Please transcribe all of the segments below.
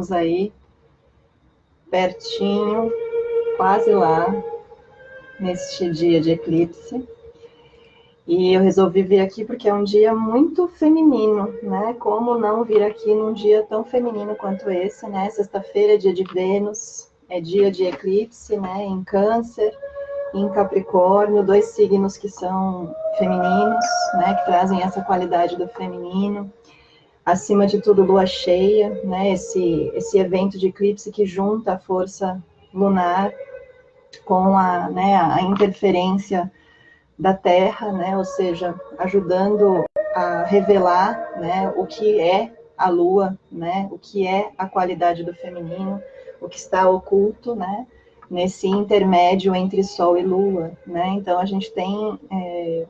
estamos aí pertinho, quase lá, neste dia de eclipse. E eu resolvi vir aqui porque é um dia muito feminino, né? Como não vir aqui num dia tão feminino quanto esse, né? Sexta-feira é dia de Vênus, é dia de eclipse, né? Em Câncer, em Capricórnio, dois signos que são femininos, né? Que trazem essa qualidade do feminino. Acima de tudo, lua cheia, né? Esse evento de eclipse que junta a força lunar com a interferência da Terra, né? Ou seja, ajudando a revelar, né, o que é a Lua, né? O que é a qualidade do feminino, o que está oculto, né? Nesse intermédio entre Sol e Lua, né? Então a gente tem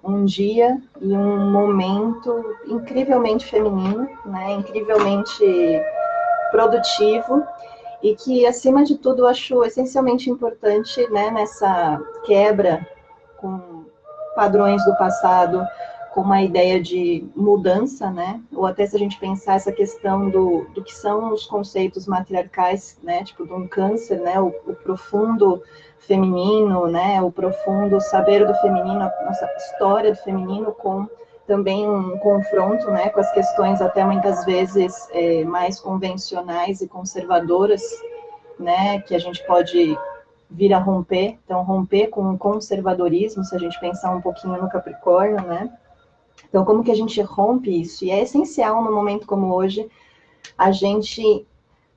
um dia e um momento incrivelmente feminino, né? Incrivelmente produtivo e que, acima de tudo, eu acho essencialmente importante, né? Nessa quebra com padrões do passado, com uma ideia de mudança, né? Ou até se a gente pensar essa questão do que são os conceitos matriarcais, né? Tipo, de um câncer, né? O profundo feminino, né? O profundo saber do feminino, a nossa história do feminino, com também um confronto, né? Com as questões até muitas vezes mais convencionais e conservadoras, né? Que a gente pode vir a romper, então romper com o conservadorismo, se a gente pensar um pouquinho no Capricórnio, né? Então, como que a gente rompe isso? E é essencial, num momento como hoje, a gente,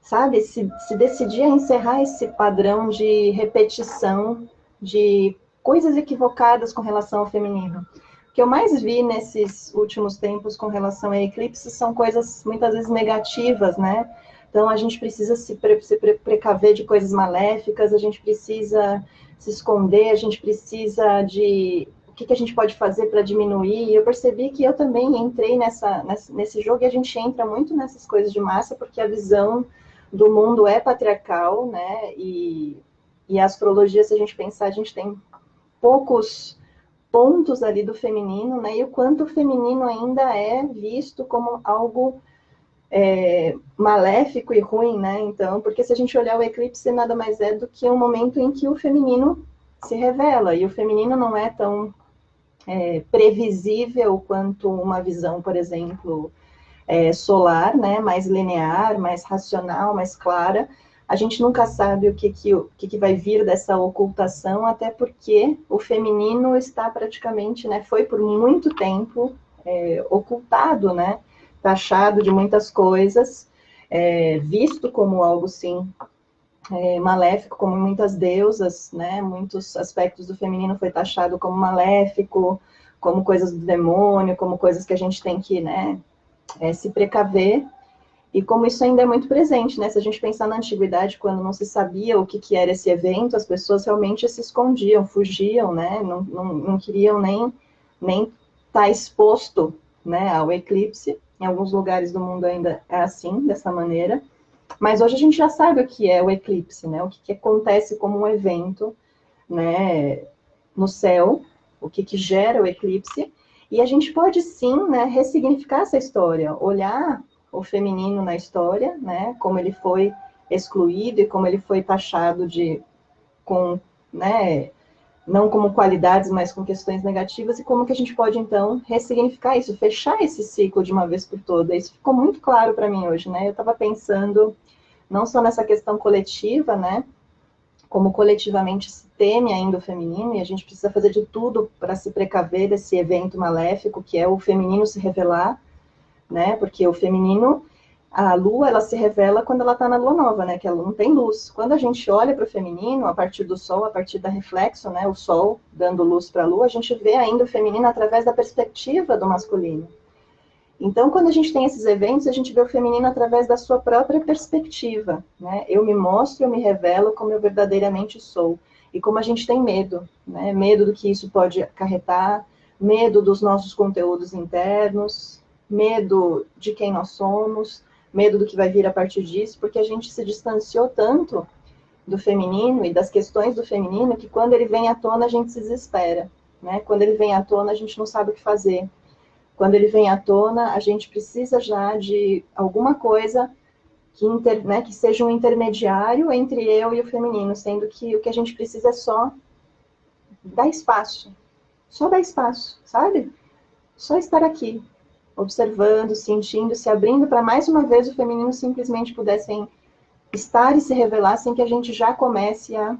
sabe, se decidir a encerrar esse padrão de repetição, de coisas equivocadas com relação ao feminino. O que eu mais vi nesses últimos tempos com relação a eclipses são coisas muitas vezes negativas, né? Então, a gente precisa se precaver de coisas maléficas, a gente precisa se esconder, a gente precisa de o que a gente pode fazer para diminuir. E eu percebi que eu também entrei nesse jogo, e a gente entra muito nessas coisas de massa, porque a visão do mundo é patriarcal, né? E a astrologia, se a gente pensar, a gente tem poucos pontos ali do feminino, né? E o quanto o feminino ainda é visto como algo maléfico e ruim, né? Então, porque se a gente olhar o eclipse, nada mais é do que um momento em que o feminino se revela, e o feminino não é tão previsível quanto uma visão, por exemplo, solar, né? Mais linear, mais racional, mais clara. A gente nunca sabe o que vai vir dessa ocultação, até porque o feminino está praticamente, né? Foi por muito tempo ocultado, né? Taxado de muitas coisas, visto como algo, sim, maléfico, como muitas deusas, né? Muitos aspectos do feminino foi taxado como maléfico, como coisas do demônio, como coisas que a gente tem que, né, se precaver. E como isso ainda é muito presente, né? Se a gente pensar na antiguidade, quando não se sabia o que era esse evento, as pessoas realmente se escondiam, fugiam, né? Não queriam nem estar exposto, né, ao eclipse. Em alguns lugares do mundo ainda é assim, dessa maneira. Mas hoje a gente já sabe o que é o eclipse, né? O que acontece como um evento, né, no céu, o que gera o eclipse. E a gente pode sim, né, ressignificar essa história, olhar o feminino na história, né, como ele foi excluído e como ele foi taxado com, né, não como qualidades, mas com questões negativas, e como que a gente pode, então, ressignificar isso, fechar esse ciclo de uma vez por todas. Isso ficou muito claro para mim hoje, né? Eu estava pensando não só nessa questão coletiva, né, como coletivamente se teme ainda o feminino, e a gente precisa fazer de tudo para se precaver desse evento maléfico, que é o feminino se revelar, né, porque o feminino, a lua, ela se revela quando ela está na lua nova, né, que ela não tem luz. Quando a gente olha para o feminino, a partir do sol, a partir da reflexo, né, o sol dando luz para a lua, a gente vê ainda o feminino através da perspectiva do masculino. Então, quando a gente tem esses eventos, a gente vê o feminino através da sua própria perspectiva, né? Eu me mostro, eu me revelo como eu verdadeiramente sou. E como a gente tem medo, né? Medo do que isso pode acarretar, medo dos nossos conteúdos internos, medo de quem nós somos, medo do que vai vir a partir disso, porque a gente se distanciou tanto do feminino e das questões do feminino que quando ele vem à tona a gente se desespera, né? Quando ele vem à tona a gente não sabe o que fazer. Quando ele vem à tona, a gente precisa já de alguma coisa né, que seja um intermediário entre eu e o feminino, sendo que o que a gente precisa é só dar espaço. Só dar espaço, sabe? Só estar aqui, observando, sentindo, se abrindo para mais uma vez o feminino simplesmente pudessem estar e se revelar sem que a gente já comece a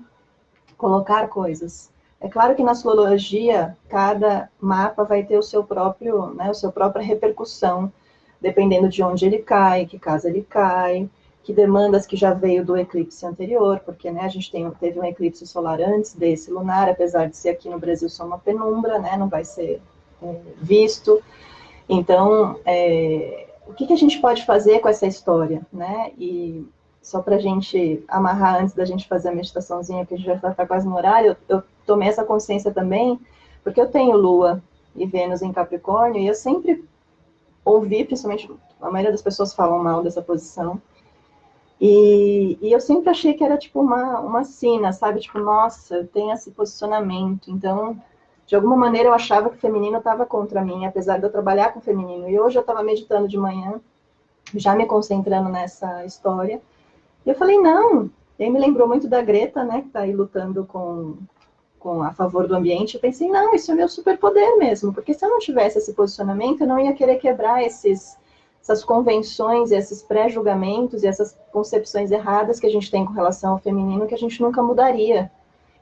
colocar coisas. É claro que na astrologia, cada mapa vai ter o seu próprio, né, a sua própria repercussão, dependendo de onde ele cai, que casa ele cai, que demandas que já veio do eclipse anterior, porque né, a gente teve um eclipse solar antes desse lunar, apesar de ser aqui no Brasil só uma penumbra, né, não vai ser visto. Então, o que a gente pode fazer com essa história, né? E só para a gente amarrar antes da gente fazer a meditaçãozinha, que a gente vai estar quase no horário, eu tomei essa consciência também, porque eu tenho Lua e Vênus em Capricórnio, e eu sempre ouvi, principalmente, a maioria das pessoas falam mal dessa posição, e eu sempre achei que era tipo uma sina, sabe? Tipo, nossa, tem esse posicionamento, então de alguma maneira eu achava que o feminino estava contra mim, apesar de eu trabalhar com o feminino. E hoje eu estava meditando de manhã, já me concentrando nessa história. E eu falei, não. E aí me lembrou muito da Greta, né, que está aí lutando a favor do ambiente. Eu pensei, não, isso é meu superpoder mesmo, porque se eu não tivesse esse posicionamento, eu não ia querer quebrar essas convenções, esses pré-julgamentos e essas concepções erradas que a gente tem com relação ao feminino, que a gente nunca mudaria.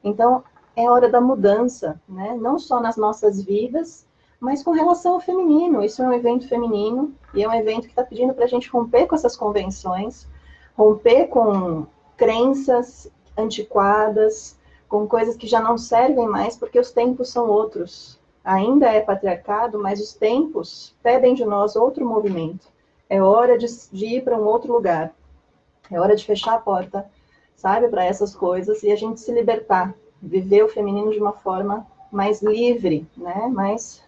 Então, é hora da mudança, né? Não só nas nossas vidas, mas com relação ao feminino. Isso é um evento feminino e é um evento que está pedindo para a gente romper com essas convenções, romper com crenças antiquadas, com coisas que já não servem mais, porque os tempos são outros. Ainda é patriarcado, mas os tempos pedem de nós outro movimento. É hora de ir para um outro lugar. É hora de fechar a porta, sabe, para essas coisas e a gente se libertar, viver o feminino de uma forma mais livre, né, mais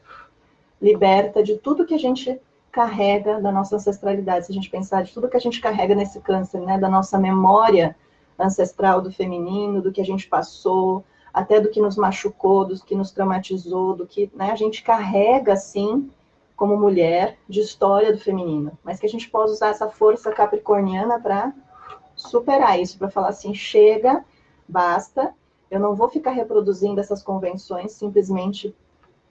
liberta de tudo que a gente carrega da nossa ancestralidade. Se a gente pensar de tudo que a gente carrega nesse câncer, né, da nossa memória ancestral do feminino, do que a gente passou, até do que nos machucou, do que nos traumatizou, do que, né, a gente carrega, assim, como mulher, de história do feminino. Mas que a gente possa usar essa força capricorniana para superar isso, para falar assim, chega, basta, eu não vou ficar reproduzindo essas convenções simplesmente,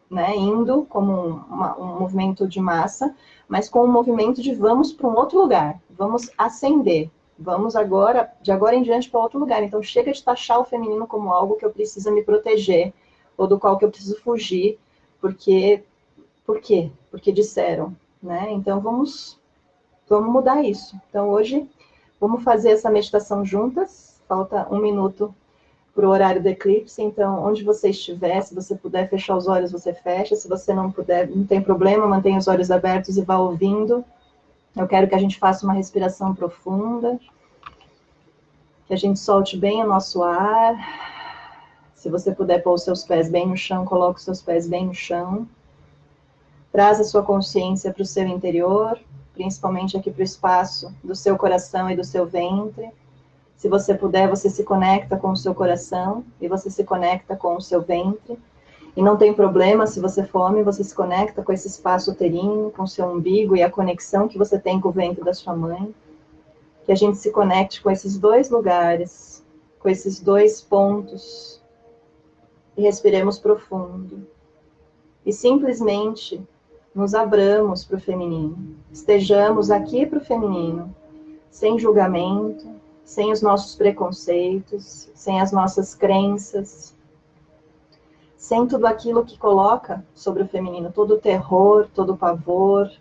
né, indo como um movimento de massa, mas com um movimento de vamos para um outro lugar, vamos ascender, vamos agora, de agora em diante, para outro lugar. Então chega de taxar o feminino como algo que eu preciso me proteger, ou do qual que eu preciso fugir, porque, por quê? Porque disseram, né? Então vamos mudar isso. Então hoje vamos fazer essa meditação juntas. Falta 1 minuto para o horário do eclipse. Então, onde você estiver, se você puder fechar os olhos, você fecha. Se você não puder, não tem problema, mantenha os olhos abertos e vá ouvindo. Eu quero que a gente faça uma respiração profunda, que a gente solte bem o nosso ar. Se você puder pôr os seus pés bem no chão, coloque os seus pés bem no chão. Traz a sua consciência para o seu interior, principalmente aqui para o espaço do seu coração e do seu ventre. Se você puder, você se conecta com o seu coração e você se conecta com o seu ventre. E não tem problema, se você for homem, você se conecta com esse espaço uterino, com o seu umbigo e a conexão que você tem com o ventre da sua mãe. Que a gente se conecte com esses dois lugares, com esses dois pontos. E respiremos profundo. E simplesmente nos abramos para o feminino. Estejamos aqui para o feminino, sem julgamento, sem os nossos preconceitos, sem as nossas crenças, sem tudo aquilo que coloca sobre o feminino, todo o terror, todo o pavor,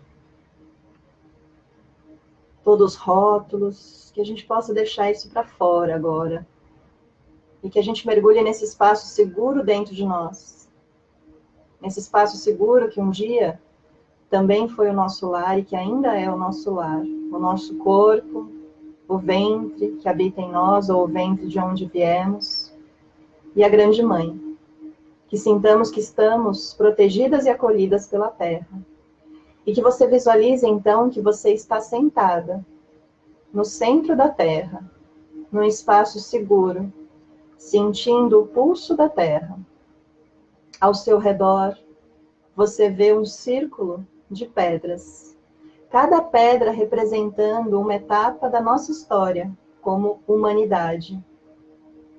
todos os rótulos, que a gente possa deixar isso para fora agora. E que a gente mergulhe nesse espaço seguro dentro de nós. Nesse espaço seguro que um dia também foi o nosso lar e que ainda é o nosso lar. O nosso corpo, o ventre que habita em nós, ou o ventre de onde viemos, e a grande mãe. Que sintamos que estamos protegidas e acolhidas pela terra. E que você visualize, então, que você está sentada no centro da terra, num espaço seguro, sentindo o pulso da terra. Ao seu redor, você vê um círculo de pedras. Cada pedra representando uma etapa da nossa história como humanidade,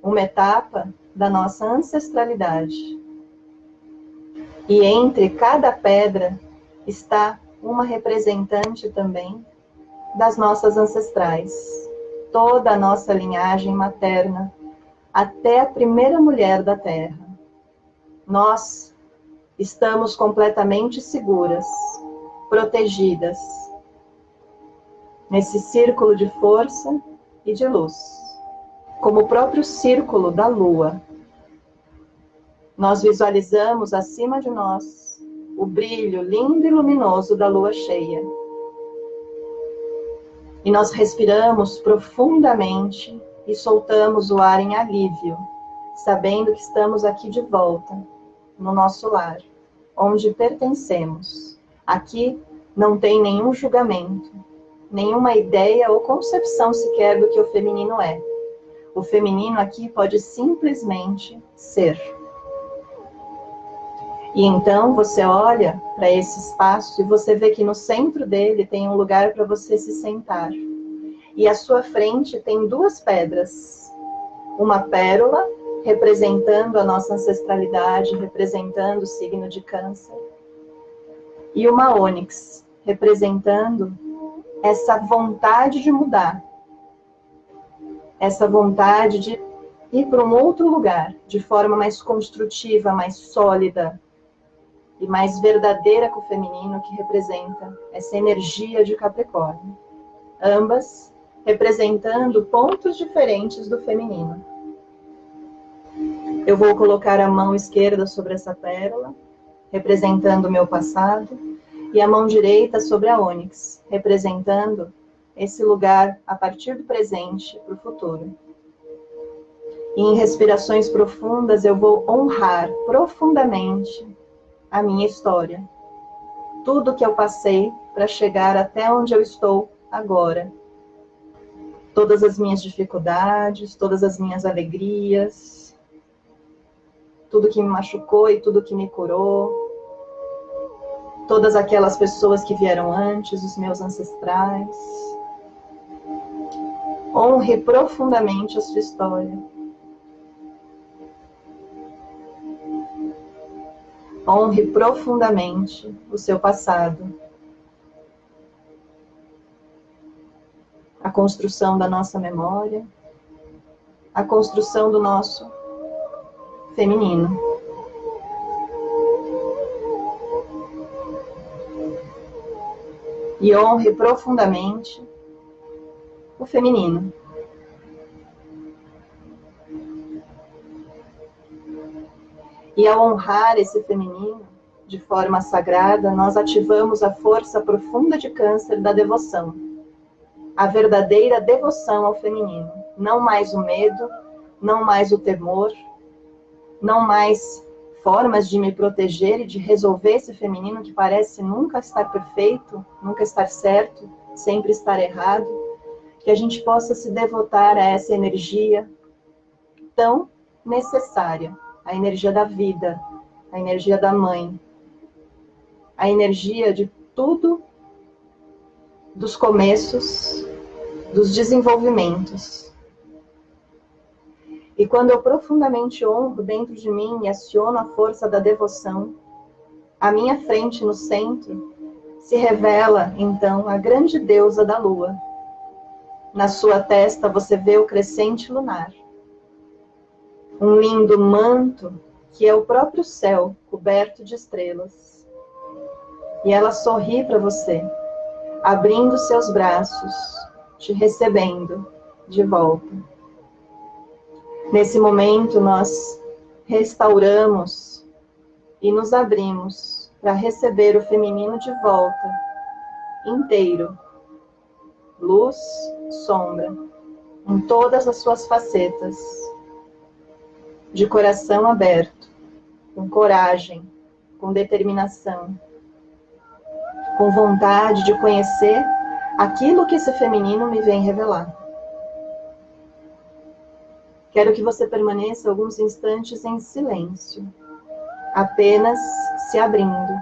uma etapa da nossa ancestralidade. E entre cada pedra está uma representante também das nossas ancestrais, toda a nossa linhagem materna, até a primeira mulher da Terra. Nós estamos completamente seguras, protegidas, nesse círculo de força e de luz, como o próprio círculo da Lua. Nós visualizamos acima de nós o brilho lindo e luminoso da Lua cheia. E nós respiramos profundamente e soltamos o ar em alívio, sabendo que estamos aqui de volta, no nosso lar, onde pertencemos. Aqui não tem nenhum julgamento, nenhuma ideia ou concepção sequer do que o feminino é. O feminino aqui pode simplesmente ser. E então você olha para esse espaço e você vê que no centro dele tem um lugar para você se sentar. E à sua frente tem duas pedras. Uma pérola, representando a nossa ancestralidade, representando o signo de Câncer. E uma ônix, representando essa vontade de mudar. Essa vontade de ir para um outro lugar, de forma mais construtiva, mais sólida, e mais verdadeira com o feminino, que representa essa energia de Capricórnio. Ambas representando pontos diferentes do feminino. Eu vou colocar a mão esquerda sobre essa pérola, representando o meu passado, e a mão direita sobre a ônix, representando esse lugar a partir do presente para o futuro. E em respirações profundas eu vou honrar profundamente a minha história, tudo que eu passei para chegar até onde eu estou agora. Todas as minhas dificuldades, todas as minhas alegrias, tudo que me machucou e tudo que me curou, todas aquelas pessoas que vieram antes, os meus ancestrais. Honre profundamente a sua história. Honre profundamente o seu passado. A construção da nossa memória, a construção do nosso feminino. E honre profundamente o feminino. E ao honrar esse feminino de forma sagrada, nós ativamos a força profunda de Câncer da devoção. A verdadeira devoção ao feminino. Não mais o medo, não mais o temor, não mais formas de me proteger e de resolver esse feminino que parece nunca estar perfeito, nunca estar certo, sempre estar errado. Que a gente possa se devotar a essa energia tão necessária. A energia da vida, a energia da mãe, a energia de tudo, dos começos, dos desenvolvimentos. E quando eu profundamente honro dentro de mim e aciono a força da devoção, à minha frente, no centro, se revela, então, a grande deusa da lua. Na sua testa você vê o crescente lunar. Um lindo manto que é o próprio céu coberto de estrelas. E ela sorri para você, abrindo seus braços, te recebendo de volta. Nesse momento nós restauramos e nos abrimos para receber o feminino de volta, inteiro. Luz, sombra, em todas as suas facetas. De coração aberto, com coragem, com determinação, com vontade de conhecer aquilo que esse feminino me vem revelar. Quero que você permaneça alguns instantes em silêncio, apenas se abrindo.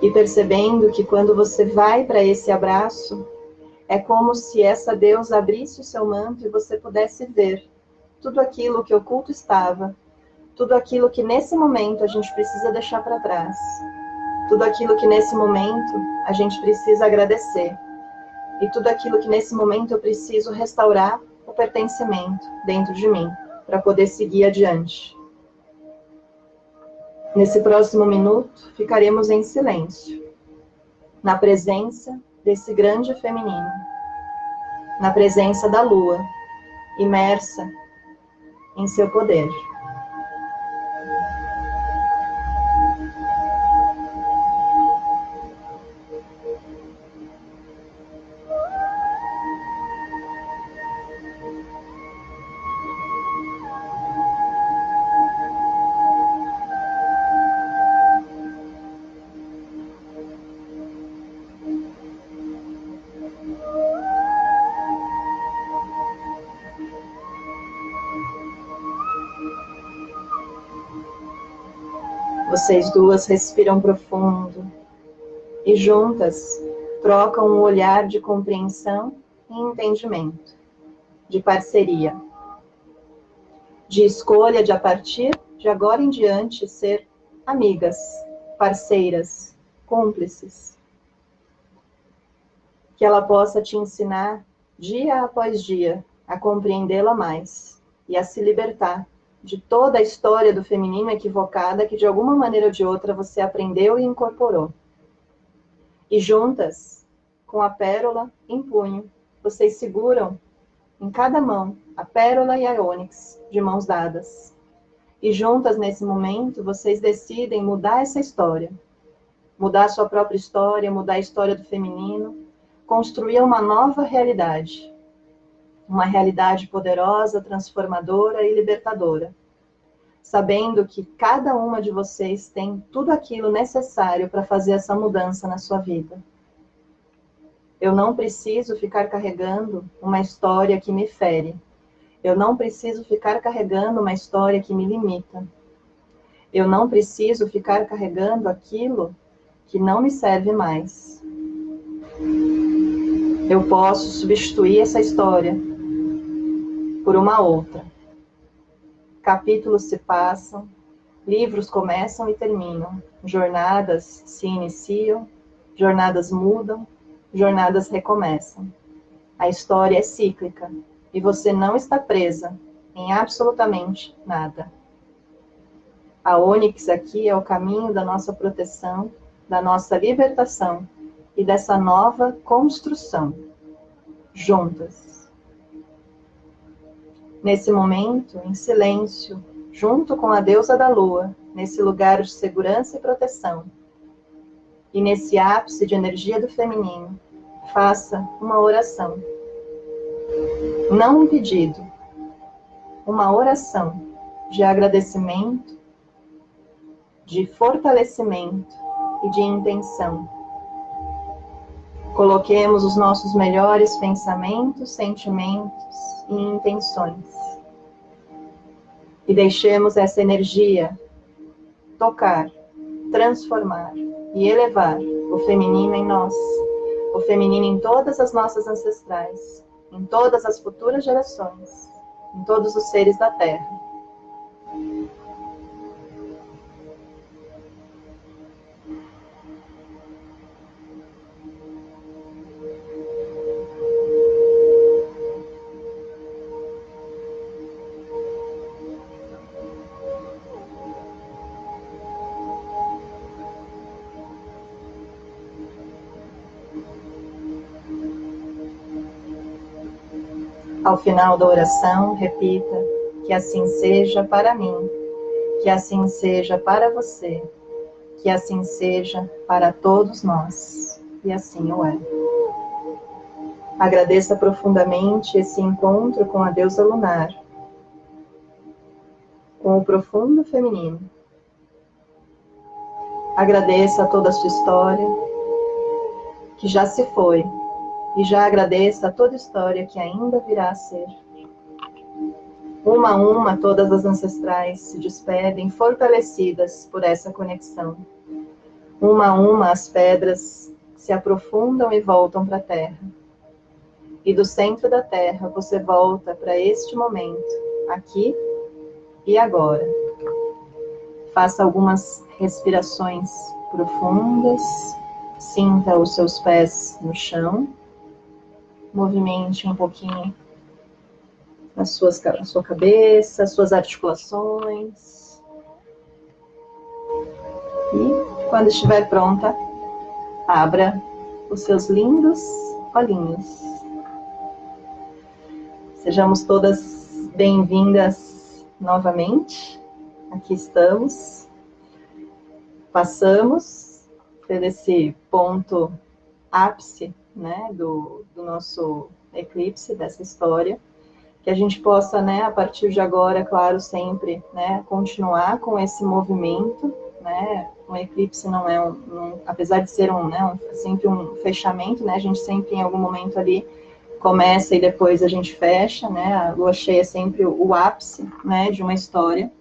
E percebendo que quando você vai para esse abraço, é como se essa deusa abrisse o seu manto e você pudesse ver tudo aquilo que oculto estava, tudo aquilo que nesse momento a gente precisa deixar para trás, tudo aquilo que nesse momento a gente precisa agradecer, e tudo aquilo que nesse momento eu preciso restaurar o pertencimento dentro de mim, para poder seguir adiante. Nesse próximo minuto, ficaremos em silêncio, na presença desse grande feminino, na presença da lua, imersa em seu poder. Vocês duas respiram profundo e juntas trocam um olhar de compreensão e entendimento, de parceria, de escolha de a partir de agora em diante ser amigas, parceiras, cúmplices. Que ela possa te ensinar dia após dia a compreendê-la mais e a se libertar de toda a história do feminino equivocada que de alguma maneira ou de outra você aprendeu e incorporou. E juntas, com a pérola em punho, vocês seguram em cada mão a pérola e a ônix, de mãos dadas. E juntas, nesse momento, vocês decidem mudar essa história. Mudar a sua própria história, mudar a história do feminino, construir uma nova realidade. Uma realidade poderosa, transformadora e libertadora. Sabendo que cada uma de vocês tem tudo aquilo necessário para fazer essa mudança na sua vida. Eu não preciso ficar carregando uma história que me fere. Eu não preciso ficar carregando uma história que me limita. Eu não preciso ficar carregando aquilo que não me serve mais. Eu posso substituir essa história por uma outra. Capítulos se passam, livros começam e terminam, jornadas se iniciam, jornadas mudam, jornadas recomeçam. A história é cíclica e você não está presa em absolutamente nada. A ônix aqui é o caminho da nossa proteção, da nossa libertação e dessa nova construção, juntas. Nesse momento, em silêncio, junto com a deusa da lua, nesse lugar de segurança e proteção, e nesse ápice de energia do feminino, faça uma oração. Não um pedido, uma oração de agradecimento, de fortalecimento e de intenção. Coloquemos os nossos melhores pensamentos, sentimentos e intenções. E deixemos essa energia tocar, transformar e elevar o feminino em nós, o feminino em todas as nossas ancestrais, em todas as futuras gerações, em todos os seres da Terra. Ao final da oração, repita: que assim seja para mim, que assim seja para você, que assim seja para todos nós. E assim o é. Agradeça profundamente esse encontro com a deusa lunar, com o profundo feminino. Agradeça toda a sua história, que já se foi, e já agradeça a toda história que ainda virá a ser. Uma a uma, todas as ancestrais se despedem, fortalecidas por essa conexão. Uma a uma, as pedras se aprofundam e voltam para a Terra. E do centro da Terra, você volta para este momento, aqui e agora. Faça algumas respirações profundas. Sinta os seus pés no chão. Movimente um pouquinho a sua cabeça, as suas articulações. E, quando estiver pronta, abra os seus lindos olhinhos. Sejamos todas bem-vindas novamente. Aqui estamos. Passamos por esse ponto ápice, né, do nosso eclipse, dessa história. Que a gente possa, né, a partir de agora, claro, sempre, né, continuar com esse movimento, né, um eclipse não é apesar de ser sempre um fechamento, né, a gente sempre em algum momento ali começa e depois a gente fecha, né, a lua cheia é sempre o ápice, né, de uma história,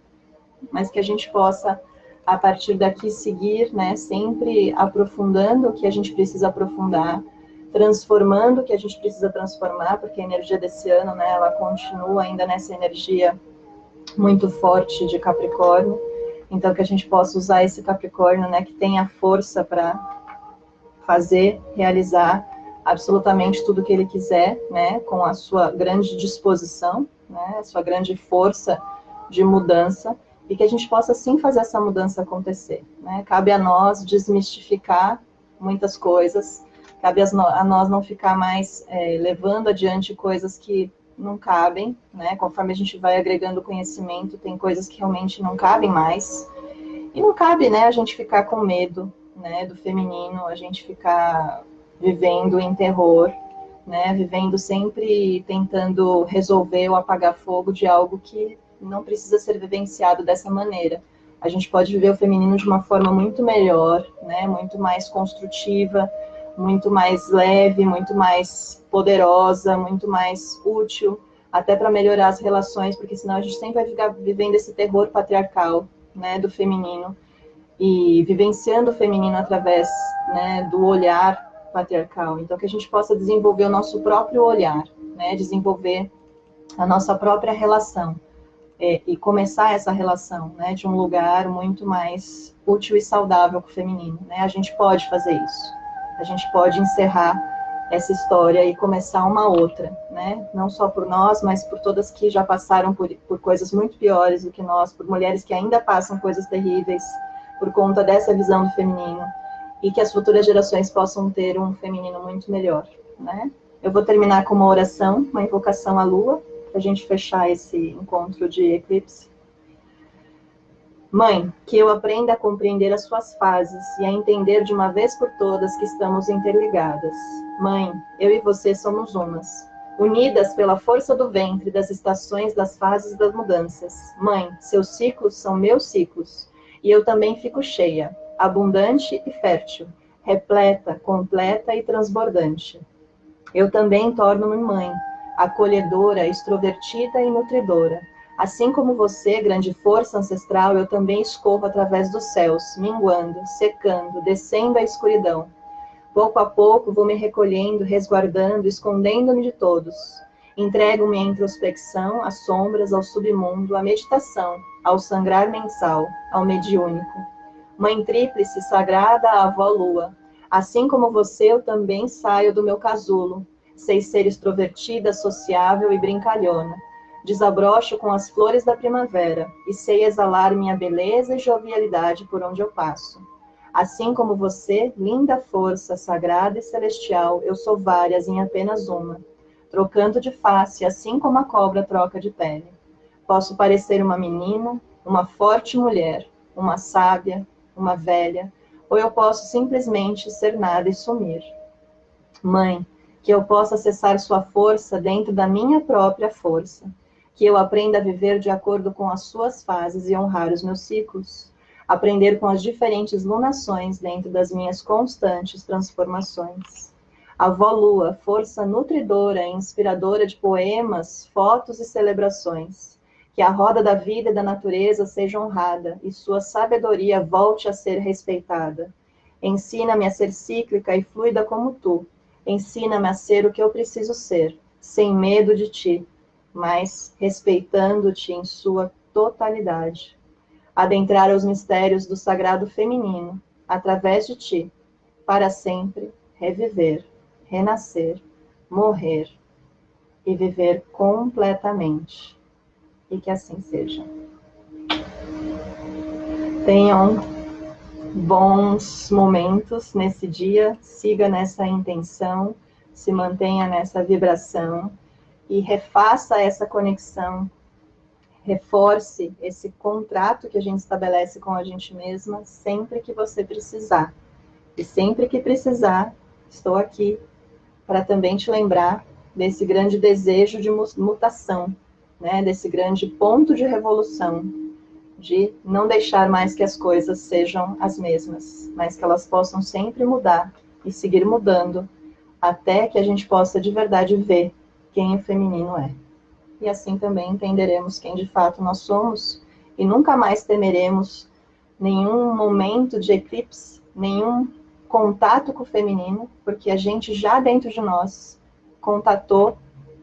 mas que a gente possa, a partir daqui, seguir, né, sempre aprofundando o que a gente precisa aprofundar, transformando o que a gente precisa transformar, porque a energia desse ano, né, ela continua ainda nessa energia muito forte de Capricórnio, então que a gente possa usar esse Capricórnio, né, que tem a força para fazer, realizar absolutamente tudo que ele quiser, né, com a sua grande disposição, né, a sua grande força de mudança, e que a gente possa sim fazer essa mudança acontecer, né, cabe a nós desmistificar muitas coisas, cabe a nós não ficar mais levando adiante coisas que não cabem, né? Conforme a gente vai agregando conhecimento, tem coisas que realmente não cabem mais. E não cabe, né, a gente ficar com medo, né, do feminino, a gente ficar vivendo em terror, né, vivendo sempre tentando resolver ou apagar fogo de algo que não precisa ser vivenciado dessa maneira. A gente pode viver o feminino de uma forma muito melhor, né, muito mais construtiva, muito mais leve, muito mais poderosa, muito mais útil, até para melhorar as relações, porque senão a gente sempre vai ficar vivendo esse terror patriarcal, né, do feminino, e vivenciando o feminino através, né, do olhar patriarcal. Então, que a gente possa desenvolver o nosso próprio olhar, né, desenvolver a nossa própria relação, e começar essa relação, né, de um lugar muito mais útil e saudável com o feminino, né? A gente pode fazer isso. A gente pode encerrar essa história e começar uma outra, né? Não só por nós, mas por todas que já passaram por coisas muito piores do que nós, por mulheres que ainda passam coisas terríveis por conta dessa visão do feminino, e que as futuras gerações possam ter um feminino muito melhor, né? Eu vou terminar com uma oração, uma invocação à lua, para a gente fechar esse encontro de eclipse. Mãe, que eu aprenda a compreender as suas fases e a entender de uma vez por todas que estamos interligadas. Mãe, eu e você somos umas, unidas pela força do ventre, das estações, das fases e das mudanças. Mãe, seus ciclos são meus ciclos, e eu também fico cheia, abundante e fértil, repleta, completa e transbordante. Eu também torno-me mãe, acolhedora, extrovertida e nutridora. Assim como você, grande força ancestral, eu também escorro através dos céus, minguando, secando, descendo a escuridão. Pouco a pouco vou me recolhendo, resguardando, escondendo-me de todos. Entrego-me à introspecção, às sombras, ao submundo, à meditação, ao sangrar mensal, ao mediúnico. Mãe tríplice, sagrada, avó lua. Assim como você, eu também saio do meu casulo. Sei ser extrovertida, sociável e brincalhona. Desabrocho com as flores da primavera e sei exalar minha beleza e jovialidade por onde eu passo. Assim como você, linda força, sagrada e celestial, eu sou várias em apenas uma, trocando de face, assim como a cobra troca de pele. Posso parecer uma menina, uma forte mulher, uma sábia, uma velha, ou eu posso simplesmente ser nada e sumir. Mãe, que eu possa acessar sua força dentro da minha própria força, que eu aprenda a viver de acordo com as suas fases e honrar os meus ciclos, aprender com as diferentes lunações dentro das minhas constantes transformações. Avó Lua, força nutridora e inspiradora de poemas, fotos e celebrações, que a roda da vida e da natureza seja honrada e sua sabedoria volte a ser respeitada. Ensina-me a ser cíclica e fluida como tu. Ensina-me a ser o que eu preciso ser, sem medo de ti, mas respeitando-te em sua totalidade. Adentrar os mistérios do sagrado feminino, através de ti, para sempre reviver, renascer, morrer e viver completamente. E que assim seja. Tenham bons momentos nesse dia, siga nessa intenção, se mantenha nessa vibração e refaça essa conexão, reforce esse contrato que a gente estabelece com a gente mesma sempre que você precisar. E sempre que precisar, estou aqui para também te lembrar desse grande desejo de mutação, né? Desse grande ponto de revolução, de não deixar mais que as coisas sejam as mesmas, mas que elas possam sempre mudar e seguir mudando, até que a gente possa de verdade ver quem o feminino é. E assim também entenderemos quem de fato nós somos e nunca mais temeremos nenhum momento de eclipse, nenhum contato com o feminino, porque a gente já dentro de nós contatou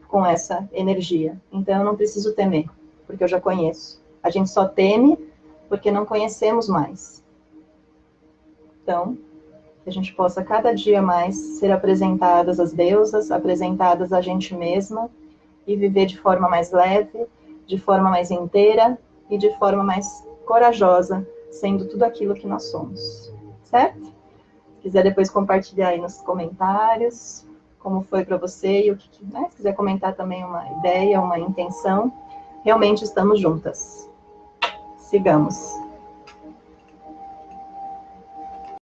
com essa energia. Então eu não preciso temer, porque eu já conheço. A gente só teme porque não conhecemos mais. Então, que a gente possa cada dia mais ser apresentadas às deusas, apresentadas a gente mesma e viver de forma mais leve, de forma mais inteira e de forma mais corajosa, sendo tudo aquilo que nós somos. Certo? Se quiser depois compartilhar aí nos comentários como foi para você e o que, né? Se quiser comentar também uma ideia, uma intenção, realmente estamos juntas. Sigamos.